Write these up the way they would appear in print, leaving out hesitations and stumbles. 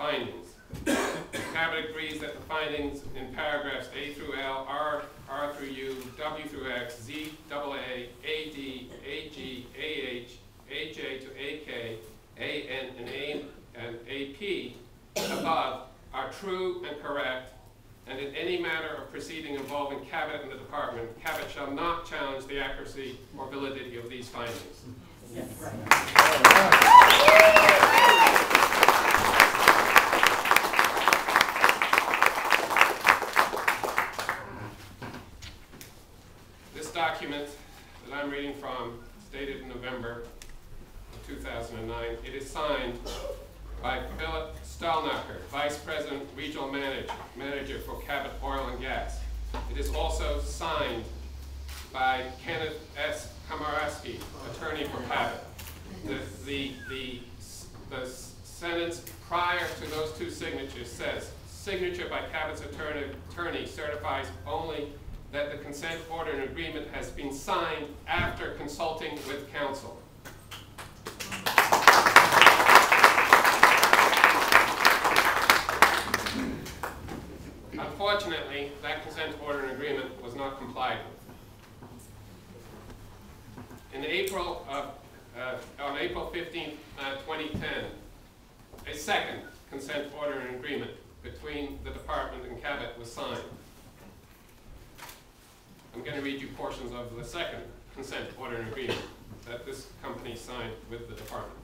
findings. Cabot agrees that the findings in paragraphs A through L, R through U, W through X, Z, AA, AD, AG, AH, AJ to AK, AN, and AP above are true and correct, and in any matter of proceeding involving Cabot and the department, Cabot shall not challenge the accuracy or validity of these findings. Yes. This document that I'm reading from, dated in November of 2009, it is signed by Philip Stalnacher, Vice President, Regional Manager for Cabot Oil and Gas. It is also signed by Kenneth S. Komaraski, attorney for Cabot. The sentence prior to those two signatures says, signature by Cabot's attorney certifies only that the consent order and agreement has been signed after consulting with counsel. Unfortunately, that consent order and agreement was not complied with. On April 15, 2010, a second consent order and agreement between the department and Cabot was signed. I'm going to read you portions of the second consent order and agreement that this company signed with the department.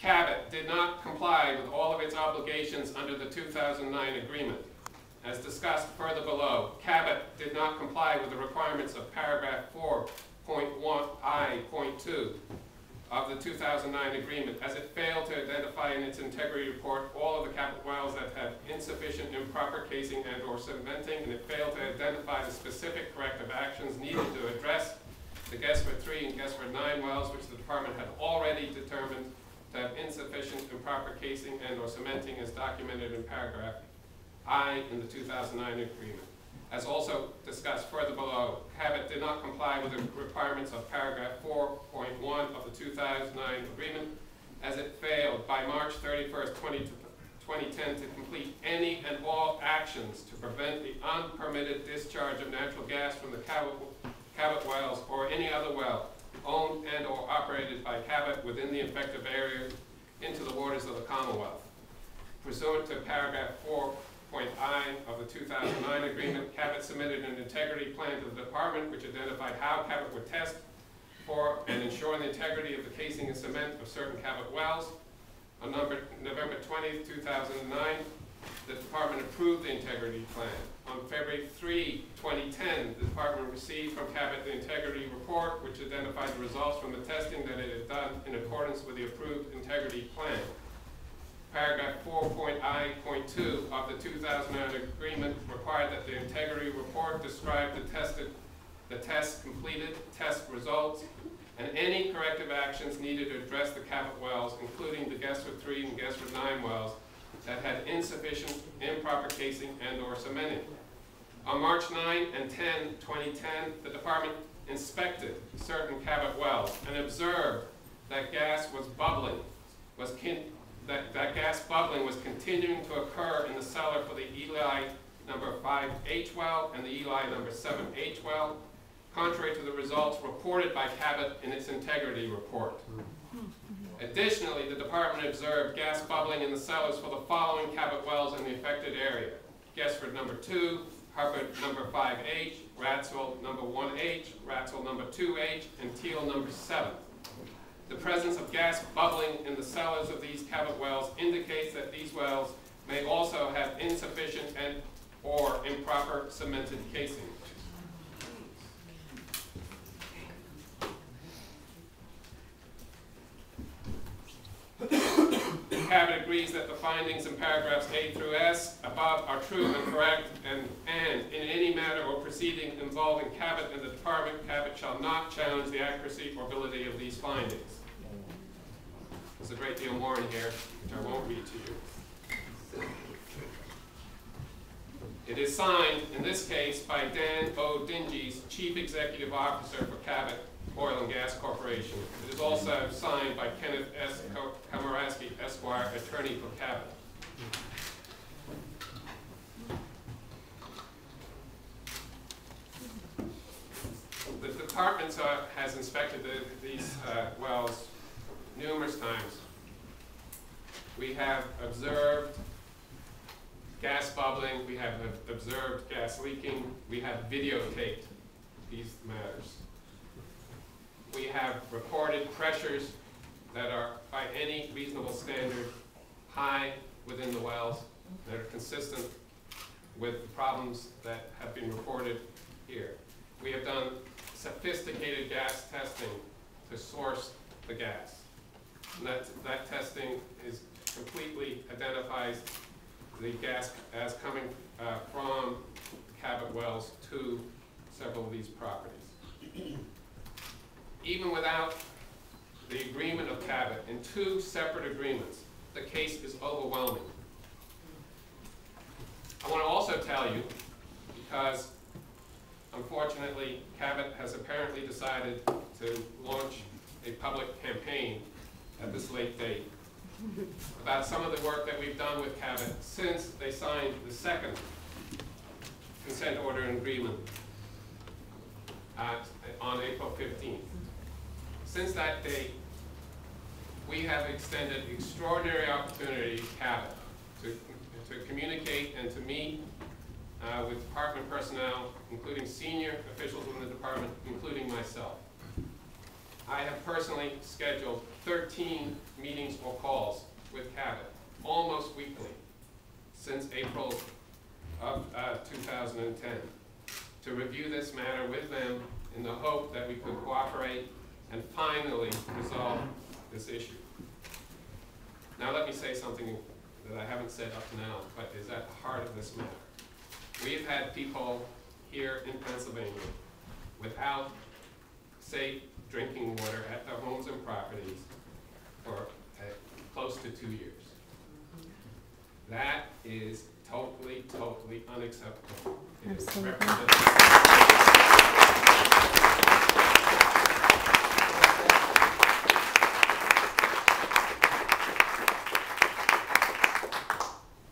Cabot did not comply with all of its obligations under the 2009 agreement. As discussed further below, Cabot did not comply with the requirements of paragraph 4.1I.2 of the 2009 agreement, as it failed to identify in its integrity report all of the Cabot wells that had insufficient improper casing and or cementing, and it failed to identify the specific corrective actions needed to address the Guestford 3 and Guestford 9 wells, which the department had already determined to have insufficient improper casing and or cementing, as documented in paragraph I in the 2009 agreement. As also discussed further below, Cabot did not comply with the requirements of paragraph 4.1 of the 2009 agreement, as it failed by March 31st, 2010 to complete any and all actions to prevent the unpermitted discharge of natural gas from the Cabot wells or any other well owned and or operated by Cabot within the effective area into the waters of the Commonwealth. Pursuant to paragraph 4.I of the 2009 agreement, Cabot submitted an integrity plan to the department which identified how Cabot would test for and ensure the integrity of the casing and cement of certain Cabot wells. On November 20, 2009, the department approved the integrity plan. On February 3, 2010, the department received from Cabot the integrity report, which identified the results from the testing that it had done in accordance with the approved integrity plan. Paragraph 4.I.2 of the 2009 agreement required that the integrity report describe the tests completed, test results, and any corrective actions needed to address the Cabot wells, including the Guestford 3 and Guestford 9 wells that had insufficient improper casing and or cementing. On March 9 and 10, 2010, the department inspected certain Cabot wells and observed that gas was bubbling, that gas bubbling was continuing to occur in the cellar for the Eli number 5H well and the Eli number 7H well, contrary to the results reported by Cabot in its integrity report. Additionally, the department observed gas bubbling in the cellars for the following Cabot wells in the affected area: Guestford number 2, Harper number 5H, Ratsville number 1H, Ratsville number 2H, and Teal number 7. The presence of gas bubbling in the cellars of these Cabot wells indicates that these wells may also have insufficient and or improper cemented casing. Cabot agrees that the findings in paragraphs A through S above are true and correct, and in any matter or proceeding involving Cabot and the department, Cabot shall not challenge the accuracy or validity of these findings. There's a great deal more in here, which I won't read to you. It is signed, in this case, by Dan O. Dinges, Chief Executive Officer for Cabot Oil and Gas Corporation. It is also signed by Kenneth S. Komaraski, Esquire, attorney for Cabot. The department has inspected these wells numerous times. We have observed gas bubbling, we have observed gas leaking, we have videotaped these matters. We have recorded pressures that are, by any reasonable standard, high within the wells, that are consistent with the problems that have been reported here. We have done sophisticated gas testing to source the gas. And that testing completely identifies the gas as coming from Cabot wells to several of these properties. Even without the agreement of Cabot, in 2 separate agreements, the case is overwhelming. I want to also tell you, because unfortunately Cabot has apparently decided to launch a public campaign at this late date about some of the work that we've done with Cabot since they signed the 2nd consent order and agreement on April 15th. Since that date, we have extended extraordinary opportunity to Cabot to communicate and to meet with department personnel, including senior officials in the department, including myself. I have personally scheduled 13 meetings or calls with Cabot, almost weekly, since April of 2010, to review this matter with them in the hope that we could cooperate and finally resolve this issue. Now let me say something that I haven't said up to now, but is at the heart of this matter. We've had people here in Pennsylvania without safe drinking water at their homes and properties for close to 2 years. That is totally, totally unacceptable. Absolutely.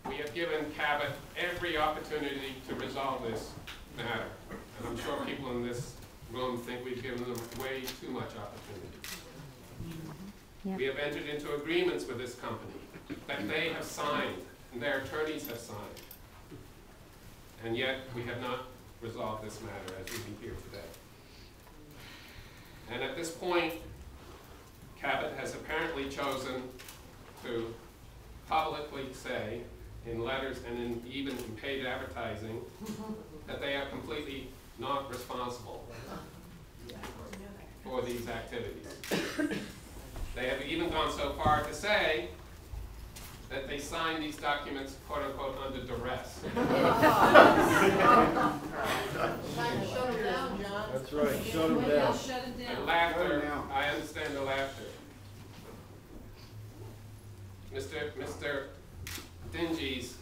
We have given Cabot every opportunity to resolve this matter, and I'm sure people in this room think we've given them way too much opportunity. Yep. We have entered into agreements with this company that they have signed and their attorneys have signed, and yet we have not resolved this matter as we be here today. And at this point, Cabot has apparently chosen to publicly say in letters and even in paid advertising that they are completely not responsible for these activities. They have even gone so far to say that they signed these documents, quote unquote, under duress. Shut them down, John. That's right, shut them down. Shut it And down. laughter, I understand the laughter. Mr. Dinges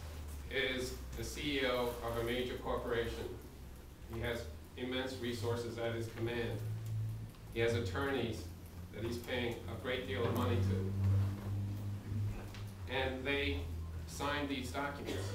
is the CEO of a major corporation. He has immense resources at his command. He has attorneys that he's paying a great deal of money to. And they signed these documents.